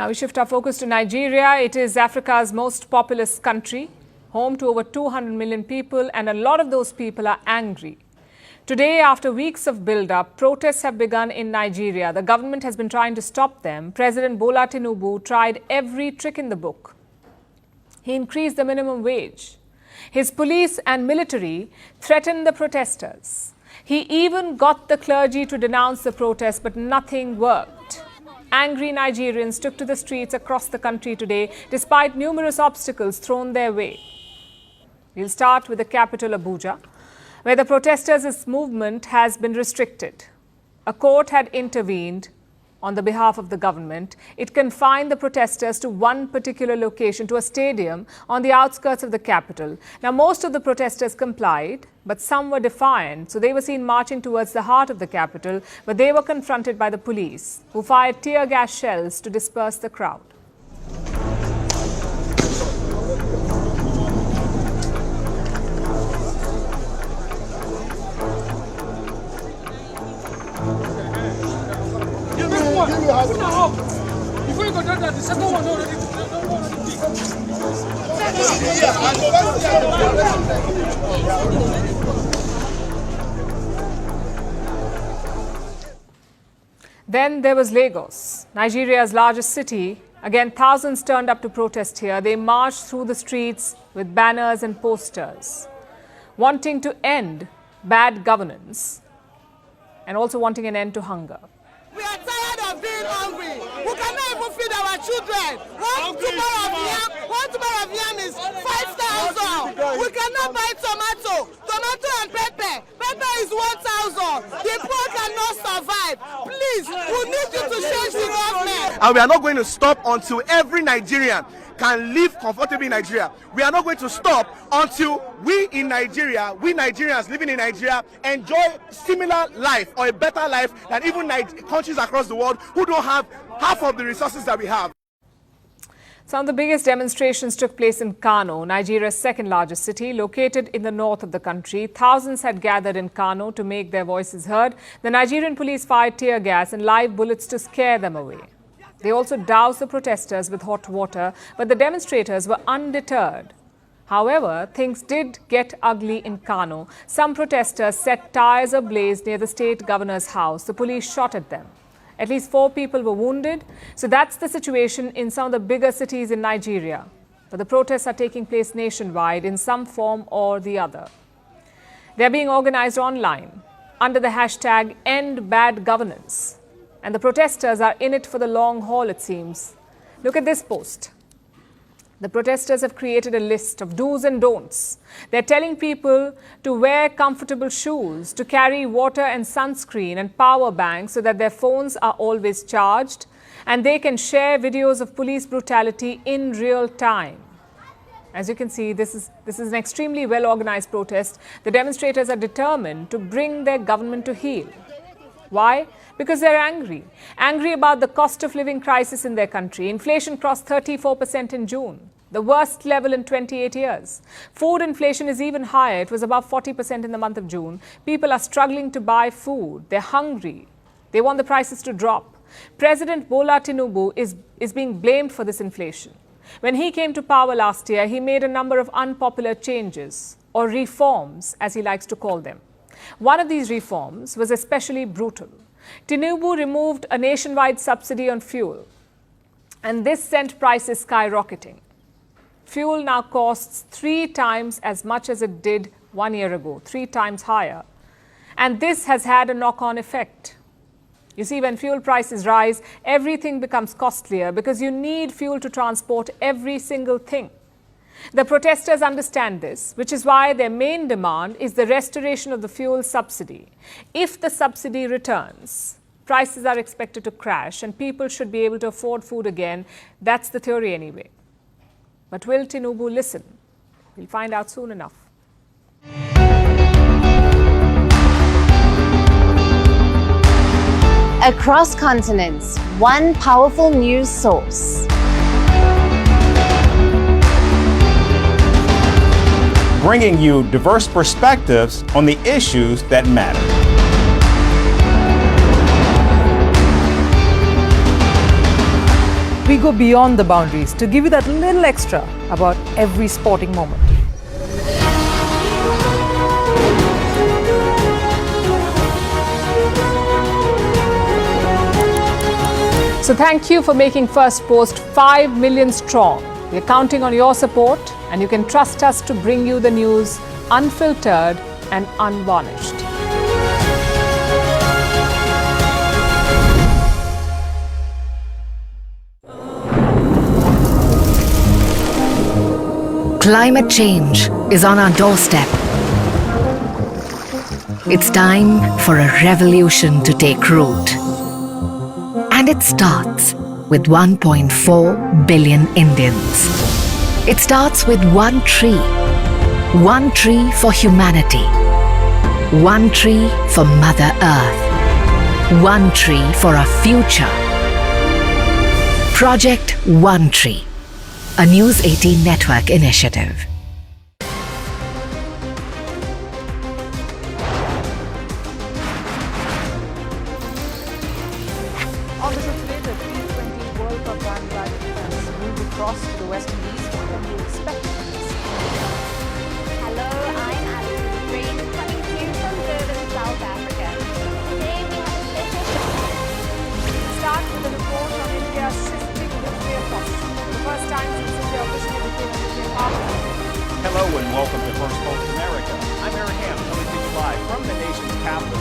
Now we shift our focus to Nigeria. It is Africa's most populous country, home to over 200 million people, and a lot of those people are angry. Today, after weeks of build-up, protests have begun in Nigeria. The government has been trying to stop them. President Bola Tinubu tried every trick in the book. He increased the minimum wage. His police and military threatened the protesters. He even got the clergy to denounce the protests, but nothing worked. Angry Nigerians took to the streets across the country today, despite numerous obstacles thrown their way. We'll start with the capital, Abuja, where the protesters' movement has been restricted. A court had intervened on the behalf of the government. It confined the protesters to one particular location, to a stadium on the outskirts of the capital. Now, most of the protesters complied, but some were defiant. So they were seen marching towards the heart of the capital, but they were confronted by the police, who fired tear gas shells to disperse the crowd. Before you go down there, the second one already. Then there was Lagos, Nigeria's largest city. Again, thousands turned up to protest here. They marched through the streets with banners and posters, wanting to end bad governance and also wanting an end to hunger. We are tired of being hungry. We cannot even feed our children. One tuber of yam is 5,000. We cannot buy tomato and pepper. Pepper is 1,000. The poor cannot survive. Please, we need you to change the government. And we are not going to stop until every Nigerian can live comfortably in Nigeria. We are not going to stop until we in Nigeria, we Nigerians living in Nigeria, enjoy similar life or a better life than even countries across the world who don't have half of the resources that we have. Some of the biggest demonstrations took place in Kano, Nigeria's second largest city, located in the north of the country. Thousands had gathered in Kano to make their voices heard. The Nigerian police fired tear gas and live bullets to scare them away. They also doused the protesters with hot water, but the demonstrators were undeterred. However, things did get ugly in Kano. Some protesters set tires ablaze near the state governor's house. The police shot at them. At least 4 people were wounded. So that's the situation in some of the bigger cities in Nigeria. But the protests are taking place nationwide in some form or the other. They're being organized online under the hashtag End Bad Governance. And the protesters are in it for the long haul, it seems. Look at this post. The protesters have created a list of do's and don'ts. They're telling people to wear comfortable shoes, to carry water and sunscreen and power banks so that their phones are always charged, and they can share videos of police brutality in real time. As you can see, this is an extremely well-organized protest. The demonstrators are determined to bring their government to heel. Why? Because they're angry. Angry about the cost of living crisis in their country. Inflation crossed 34% in June, the worst level in 28 years. Food inflation is even higher. It was above 40% in the month of June. People are struggling to buy food. They're hungry. They want the prices to drop. President Bola Tinubu is being blamed for this inflation. When he came to power last year, he made a number of unpopular changes, or reforms, as he likes to call them. One of these reforms was especially brutal. Tinubu removed a nationwide subsidy on fuel, and this sent prices skyrocketing. Fuel now costs 3 times as much as it did 1 year ago, 3 times higher. And this has had a knock-on effect. You see, when fuel prices rise, everything becomes costlier because you need fuel to transport every single thing. The protesters understand this, which is why their main demand is the restoration of the fuel subsidy. If the subsidy returns, prices are expected to crash and people should be able to afford food again. That's the theory anyway. But will Tinubu listen? We'll find out soon enough. Across continents, one powerful news source. Bringing you diverse perspectives on the issues that matter. We go beyond the boundaries to give you that little extra about every sporting moment. So thank you for making First Post 5 million strong. We're counting on your support, and you can trust us to bring you the news unfiltered and unvarnished. Climate change is on our doorstep. It's time for a revolution to take root. And it starts with 1.4 billion Indians. It starts with one tree. One tree for humanity. One tree for Mother Earth. One tree for our future. Project One Tree, a News 18 network initiative. On the show today, the T20 World Cup bandwagon has moved across to the West Indies. What can you expect from this? Hello, I'm Alice Green, coming to you from Durban, South Africa. Today we have a special show. We'll start with a report on India shifting nuclear posture. For the first time since India officially became a nuclear power. Hello and welcome to First Post America. I'm Aaron Ham, coming to you live from the nation's capital,